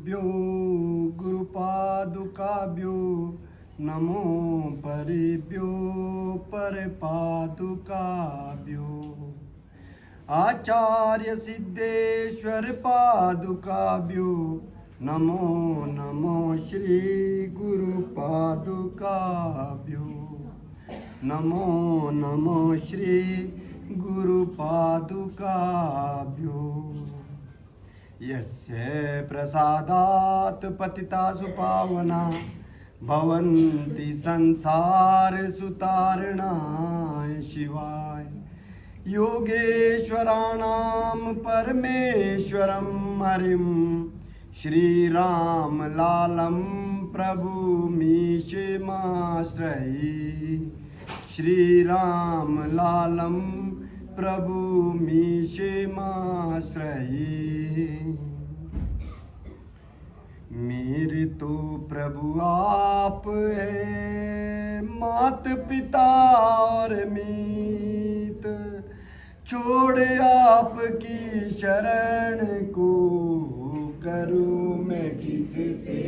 परिभ्यो गुरुपादुकाभ्यो नमो परिभ्यो परपादुकाभ्यो आचार्य सिद्धेश्वर पादुकाभ्यो नमो नमो श्री गुरु पादुकाभ्यो नमो नमो श्री गुरु पादुकाभ्यो यस्य प्रसादात् पतितासु पावना भवन्ति संसार सुतारणाय शिवाय योगेश्वराणां परमेश्वरं हरिं श्रीराम लालं प्रभुमीशमाश्रये श्रीराम लालं प्रभुमीशमाश्रये मेरे तो प्रभु आप है मात पिता और मीत छोड़ आपकी शरण को करूं मैं किससे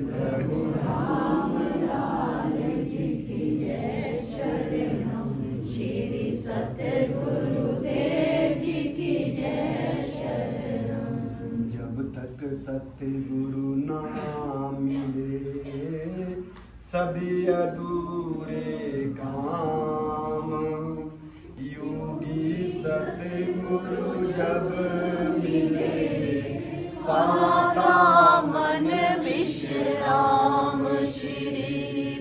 प्रभु राम लाल जी की जय शरणम श्री सतगुरुदेव जी की जय शरणम। जब तक सतगुरु ना मिले सभी अधूरे काम योगी सतगुरु जब मिले पाता मन विश्राम श्री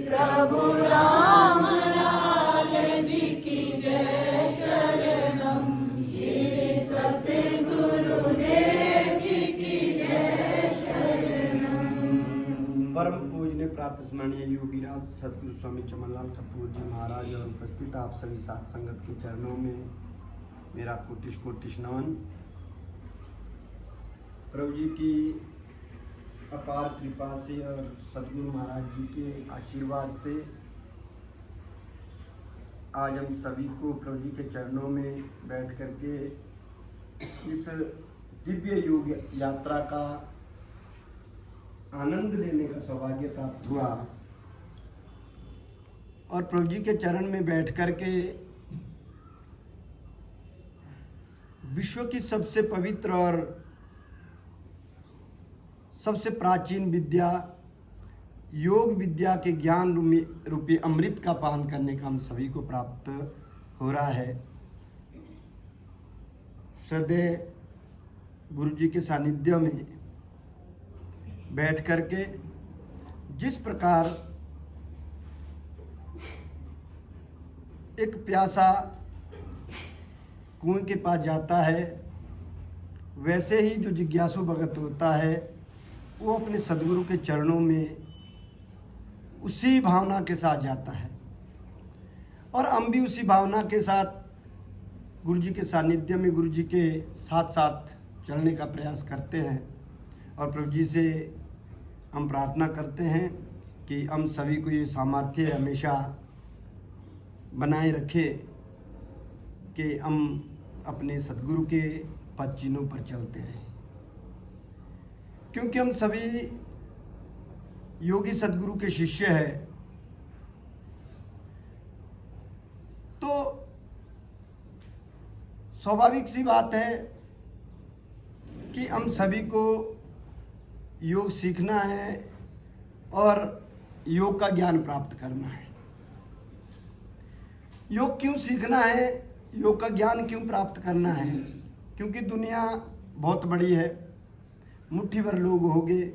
प्रभु राम लाल जी की जय शरणम श्री सतगुरुदेव जी की जय शरणम। परम पूजनीय प्रातः स्मरणीय योगीराज सतगुरु स्वामी चमनलाल कपूर जी महाराज और उपस्थित आप सभी साथ संगत के चरणों में मेरा कोटिश कोटिश नमन। प्रभु जी की अपार कृपा से और सतगुरु महाराज जी के आशीर्वाद से आज हम सभी को प्रभु जी के चरणों में बैठ करके इस दिव्य योग यात्रा का आनंद लेने का सौभाग्य प्राप्त हुआ और प्रभु जी के चरण में बैठ करके विश्व की सबसे पवित्र और सबसे प्राचीन विद्या योग विद्या के ज्ञान रूपी अमृत का पान करने का हम सभी को प्राप्त हो रहा है। श्रद्धेय गुरु जी के सानिध्य में बैठ करके जिस प्रकार एक प्यासा कुएं के पास जाता है वैसे ही जो जिज्ञासु भगत होता है वो अपने सद्गुरु के चरणों में उसी भावना के साथ जाता है और हम भी उसी भावना के साथ गुरु जी के सानिध्य में गुरु जी के साथ साथ चलने का प्रयास करते हैं और प्रभु जी से हम प्रार्थना करते हैं कि हम सभी को ये सामर्थ्य हमेशा बनाए रखे कि हम अपने सद्गुरु के पद चिन्हों पर चलते रहें, क्योंकि हम सभी योगी सद्गुरु के शिष्य हैं। तो स्वाभाविक सी बात है कि हम सभी को योग सीखना है और योग का ज्ञान प्राप्त करना है। योग क्यों सीखना है, योग का ज्ञान क्यों प्राप्त करना है? क्योंकि दुनिया बहुत बड़ी है, मुट्ठी भर लोग होंगे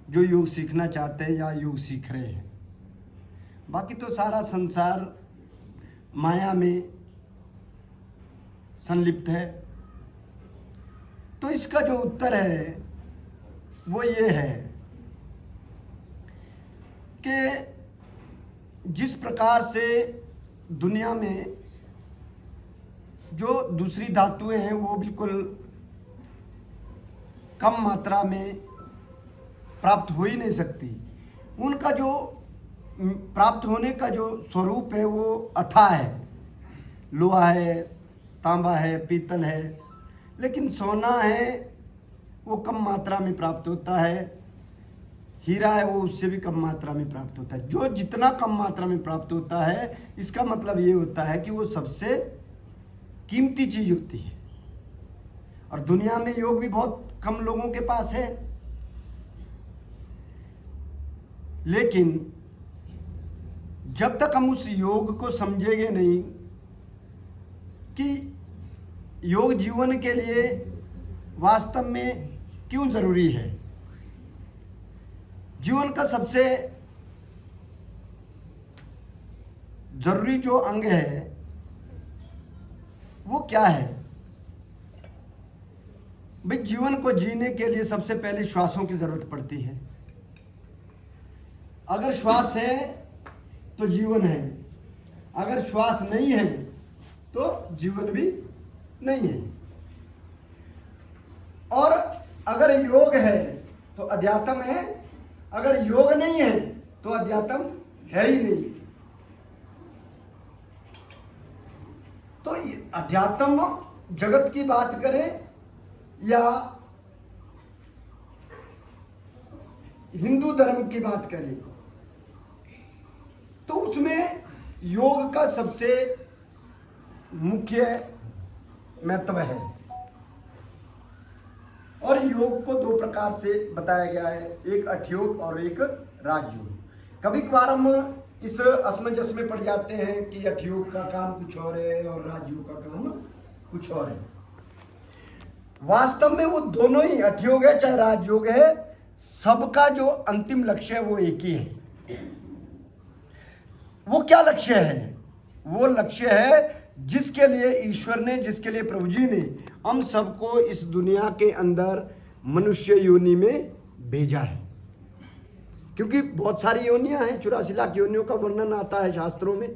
जो योग सीखना चाहते हैं या योग सीख रहे हैं, बाकी तो सारा संसार माया में संलिप्त है। तो इसका जो उत्तर है वो ये है कि जिस प्रकार से दुनिया में जो दूसरी धातुएं हैं वो बिल्कुल कम मात्रा में प्राप्त हो ही नहीं सकती, उनका जो प्राप्त होने का जो स्वरूप है वो अथाह है। लोहा है, तांबा है, पीतल है, लेकिन सोना है वो कम मात्रा में प्राप्त होता है, हीरा है वो उससे भी कम मात्रा में प्राप्त होता है। जो जितना कम मात्रा में प्राप्त होता है, इसका मतलब ये होता है कि वो सबसे कीमती चीज होती है। और दुनिया में योग भी बहुत कम लोगों के पास है, लेकिन जब तक हम उस योग को समझेंगे नहीं कि योग जीवन के लिए वास्तव में क्यों जरूरी है, जीवन का सबसे जरूरी जो अंग है वो क्या है। भाई जीवन को जीने के लिए सबसे पहले श्वासों की जरूरत पड़ती है। अगर श्वास है तो जीवन है, अगर श्वास नहीं है तो जीवन भी नहीं है। और अगर योग है तो अध्यात्म है, अगर योग नहीं है तो अध्यात्म है ही नहीं। तो अध्यात्म जगत की बात करें या हिंदू धर्म की बात करें, तो उसमें योग का सबसे मुख्य महत्व है। और योग को दो प्रकार से बताया गया है, एक अठयोग और एक राजयोग। कभी कभार हम इस असमंजस में पड़ जाते हैं कि अठयोग का काम कुछ और है और राजयोग का काम कुछ और है। वास्तव में वो दोनों ही, अठयोग है चाहे राजयोग है, सबका जो अंतिम लक्ष्य है वो एक ही है। वो क्या लक्ष्य है? वो लक्ष्य है जिसके लिए ईश्वर ने, जिसके लिए प्रभु जी ने हम सबको इस दुनिया के अंदर मनुष्य योनि में भेजा है। क्योंकि बहुत सारी योनियां हैं, 84 लाख योनियों का वर्णन आता है शास्त्रों में,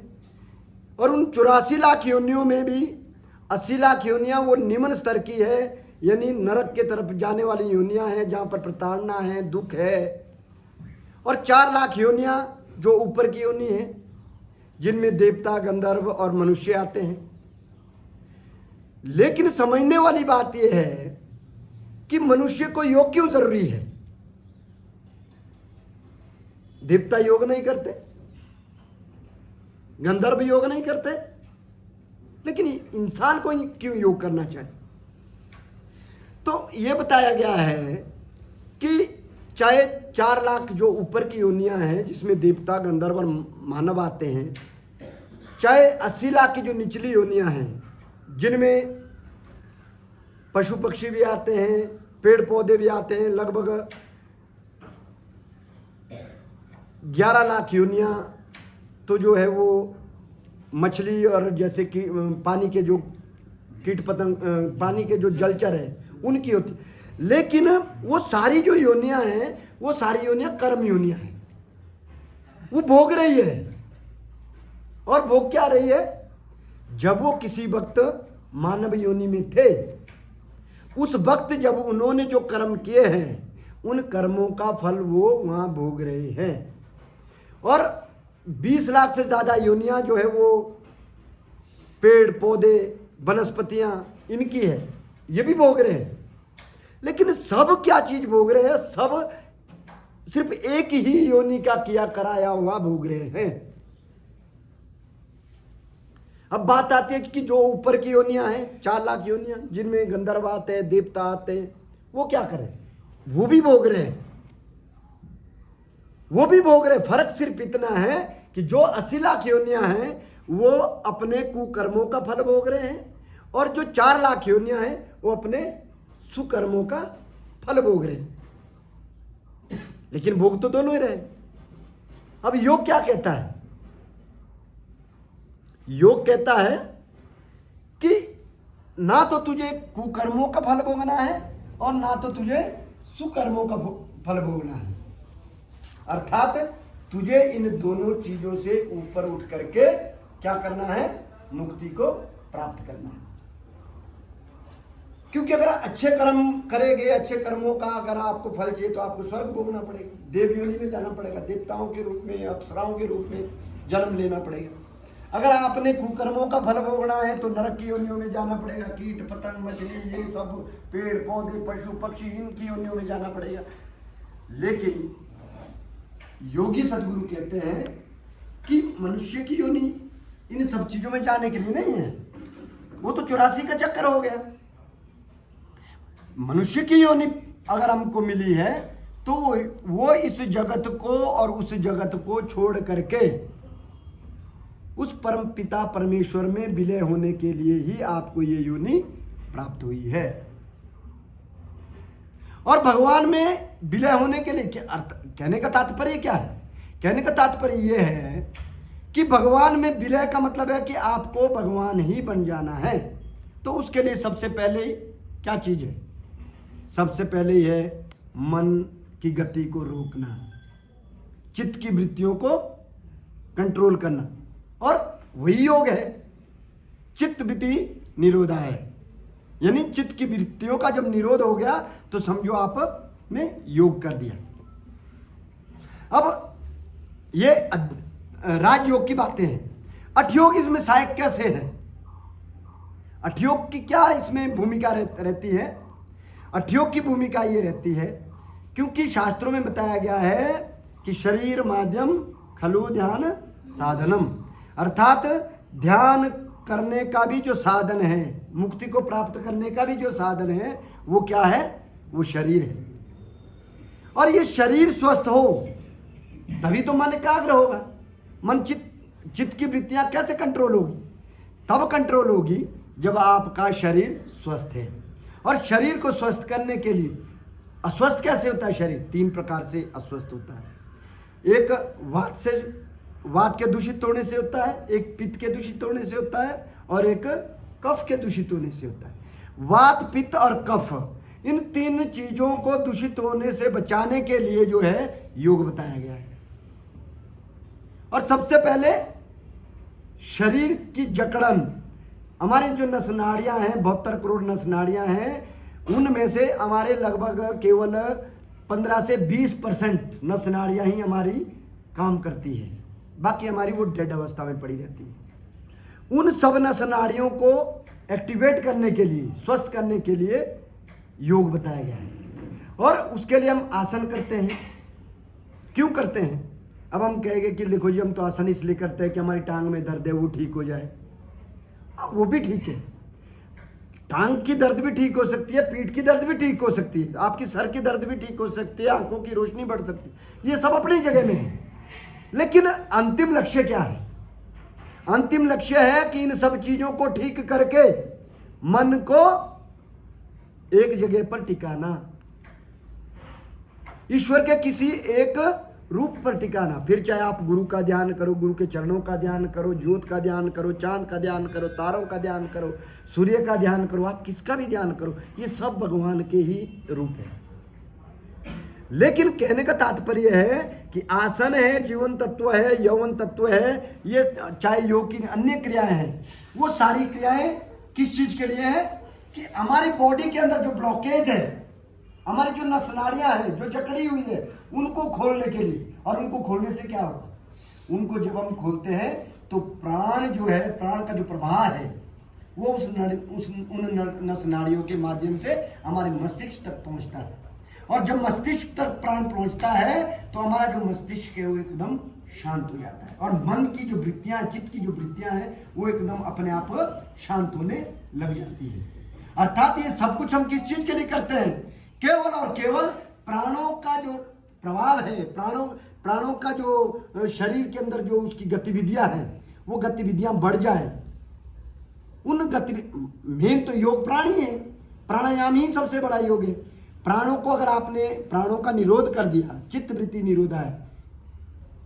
और उन 84 लाख योनियों में भी 80 लाख योनियां वो निम्न स्तर की है, यानी नरक के तरफ जाने वाली योनियां हैं जहां पर प्रताड़ना है, दुख है। और 4 लाख योनियां जो ऊपर की योनि है, जिनमें देवता, गंधर्व और मनुष्य आते हैं। लेकिन समझने वाली बात यह है कि मनुष्य को योग क्यों जरूरी है। देवता योग नहीं करते, गंधर्व योग नहीं करते, लेकिन इंसान को क्यों योग करना चाहिए? तो यह बताया गया है कि चाहे 4 लाख जो ऊपर की योनियां हैं जिसमें देवता, गंधर्व और मानव आते हैं, चाहे 80 लाख की जो निचली योनियां हैं जिनमें पशु पक्षी भी आते हैं, पेड़ पौधे भी आते हैं, लगभग 11 लाख योनियां तो जो है वो मछली और जैसे कि पानी के जो कीट पतंग, पानी के जो जलचर है उनकी होती। लेकिन वो सारी जो योनियां हैं वो सारी योनियां कर्म योनियां हैं। वो भोग रही है, और भोग क्या रही है? जब वो किसी वक्त मानव योनि में थे, उस वक्त जब उन्होंने जो कर्म किए हैं उन कर्मों का फल वो वहां भोग रहे हैं। और 20 लाख से ज्यादा योनियां जो है वो पेड़ पौधे, वनस्पतियां इनकी है, ये भी भोग रहे हैं। लेकिन सब क्या चीज भोग रहे हैं? सब सिर्फ एक ही योनि का किया कराया हुआ भोग रहे हैं। अब बात आती है कि जो ऊपर की योनियां हैं, 4 लाख योनियां जिनमें गंधर्व आते हैं, देवता आते हैं, वो क्या करें? वो भी भोग रहे हैं, वो भी भोग रहे। फर्क सिर्फ इतना है कि जो 80 लाख योनियां हैं वो अपने कुकर्मों का फल भोग रहे हैं, और जो 4 लाख योनियां हैं वो अपने सुकर्मों का फल भोग रहे हैं। लेकिन भोग तो दोनों ही रहे। अब योग क्या कहता है? योग कहता है कि ना तो तुझे कुकर्मों का फल भोगना है और ना तो तुझे सुकर्मों का फल भोगना है। अर्थात तुझे इन दोनों चीजों से ऊपर उठ करके क्या करना है? मुक्ति को प्राप्त करना है। क्योंकि अगर अच्छे कर्म करेंगे, अच्छे कर्मों का अगर आपको फल चाहिए तो आपको स्वर्ग भोगना पड़ेगा, देव योनि में जाना पड़ेगा, देवताओं के रूप में, अप्सराओं के रूप में जन्म लेना पड़ेगा। अगर आपने कुकर्मों का फल भोगना है तो नरक की योनियों में जाना पड़ेगा, कीट पतंग मछली ये सब पेड़ पौधे पशु पक्षी इनकी योनियों में जाना पड़ेगा। लेकिन योगी सदगुरु कहते हैं कि मनुष्य की योनि इन सब चीजों में जाने के लिए नहीं है, वो तो 84 का चक्कर हो गया। मनुष्य की योनि अगर हमको मिली है तो वो इस जगत को और उस जगत को छोड़ करके उस परम पिता परमेश्वर में विलय होने के लिए ही आपको ये योनि प्राप्त हुई है। और भगवान में विलय होने के लिए क्या अर्थ, कहने का तात्पर्य क्या है? कहने का तात्पर्य यह है कि भगवान में विलय का मतलब है कि आपको भगवान ही बन जाना है। तो उसके लिए सबसे पहले क्या चीज है? सबसे पहले यह है मन की गति को रोकना, चित्त की वृत्तियों को कंट्रोल करना, और वही योग है चित्त वृत्ति निरोधा है। यानी चित्त की वृत्तियों का जब निरोध हो गया तो समझो आपने योग कर दिया। अब ये राजयोग की बातें हैं। अठयोग इसमें सहायक कैसे है? अठयोग की क्या इसमें भूमिका रहती है? अठयोग की भूमिका ये रहती है क्योंकि शास्त्रों में बताया गया है कि शरीर माध्यम खलु ध्यान साधनम, अर्थात ध्यान करने का भी जो साधन है, मुक्ति को प्राप्त करने का भी जो साधन है, वो क्या है? वो शरीर है। और ये शरीर स्वस्थ हो तभी तो मन एकाग्र होगा। मन चित्त की वृत्तियां कैसे कंट्रोल होगी? तब कंट्रोल होगी जब आपका शरीर स्वस्थ है। और शरीर को स्वस्थ करने के लिए अस्वस्थ कैसे होता है? शरीर 3 प्रकार से अस्वस्थ होता है। एक वात के दूषित होने से होता है, एक पित्त के दूषित होने से होता है, और एक कफ के दूषित होने से होता है। वात पित्त और कफ, इन 3 चीजों को दूषित होने से बचाने के लिए जो है योग बताया गया है। और सबसे पहले शरीर की जकड़न, हमारी जो नस नाड़ियां हैं, 72 करोड़ नस नाड़ियां हैं, उनमें से हमारे लगभग केवल 15 से 20% नस नाड़ियां ही हमारी काम करती है, बाकी हमारी वो डेड अवस्था में पड़ी रहती है। उन सब नस नाड़ियों को एक्टिवेट करने के लिए, स्वस्थ करने के लिए योग बताया गया है। और उसके लिए हम आसन करते हैं। क्यों करते हैं? अब हम कहेंगे कि देखो जी हम तो आसन इसलिए करते हैं कि हमारी टांग में दर्द है वो ठीक हो जाए। वो भी ठीक है, टांग की दर्द भी ठीक हो सकती है, पीठ की दर्द भी ठीक हो सकती है, आपकी सर की दर्द भी ठीक हो सकती है, आंखों की रोशनी बढ़ सकती है, ये सब अपनी जगह में है। लेकिन अंतिम लक्ष्य क्या है? अंतिम लक्ष्य है कि इन सब चीजों को ठीक करके मन को एक जगह पर टिकाना, ईश्वर के किसी एक रूप पर टिकाना। फिर चाहे आप गुरु का ध्यान करो, गुरु के चरणों का ध्यान करो, ज्योत का ध्यान करो, चांद का ध्यान करो, तारों का ध्यान करो, सूर्य का ध्यान करो, आप किसका भी ध्यान करो, ये सब भगवान के ही रूप है। लेकिन कहने का तात्पर्य है कि आसन है, जीवन तत्व है, यौवन तत्व है, ये चाहे योग की अन्य क्रियाएं हैं, वो सारी क्रियाएं किस चीज के लिए है? कि हमारी बॉडी के अंदर जो ब्लॉकेज है, हमारी जो नस नाड़ियां हैं जो जकड़ी हुई है, उनको खोलने के लिए। और उनको खोलने से क्या होगा? उनको जब हम खोलते हैं तो प्राण जो है, प्राण का जो प्रवाह है वो उन नस नाड़ियों के माध्यम से हमारे मस्तिष्क तक पहुंचता है। और जब मस्तिष्क तक प्राण पहुंचता है तो हमारा जो मस्तिष्क है वो एकदम शांत हो जाता है, और मन की जो वृत्तियां, चित्त की जो वृत्तियां हैं वो एकदम अपने आप शांत होने लग जाती है। अर्थात ये सब कुछ हम किस चीज के लिए करते हैं? केवल और केवल प्राणों का जो प्रभाव है, प्राणों का जो शरीर के अंदर जो उसकी गतिविधियां हैं, वो गतिविधियां बढ़ जाए। उन मेन तो योग प्राणी है, प्राणायाम ही सबसे बड़ा योग है। प्राणों को अगर आपने प्राणों का निरोध कर दिया, चित्त वृत्ति निरोधा है।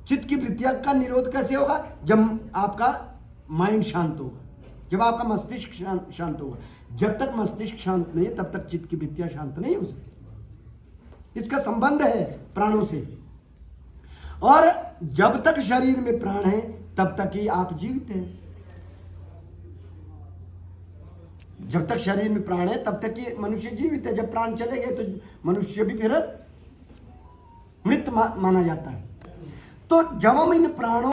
चित्त की वृत्तियां का निरोध कैसे होगा? जब आपका माइंड शांत होगा, जब आपका मस्तिष्क शांत होगा। जब तक मस्तिष्क शांत नहीं तब तक चित्त की वृत्तियां शांत नहीं हो सकती। इसका संबंध है प्राणों से। और जब तक शरीर में प्राण है तब तक ही आप जीवित हैं। जब तक शरीर में प्राण है तब तक ही मनुष्य जीवित है। जब प्राण चले गए तो मनुष्य भी फिर मृत माना जाता है। तो जब हम इन प्राणों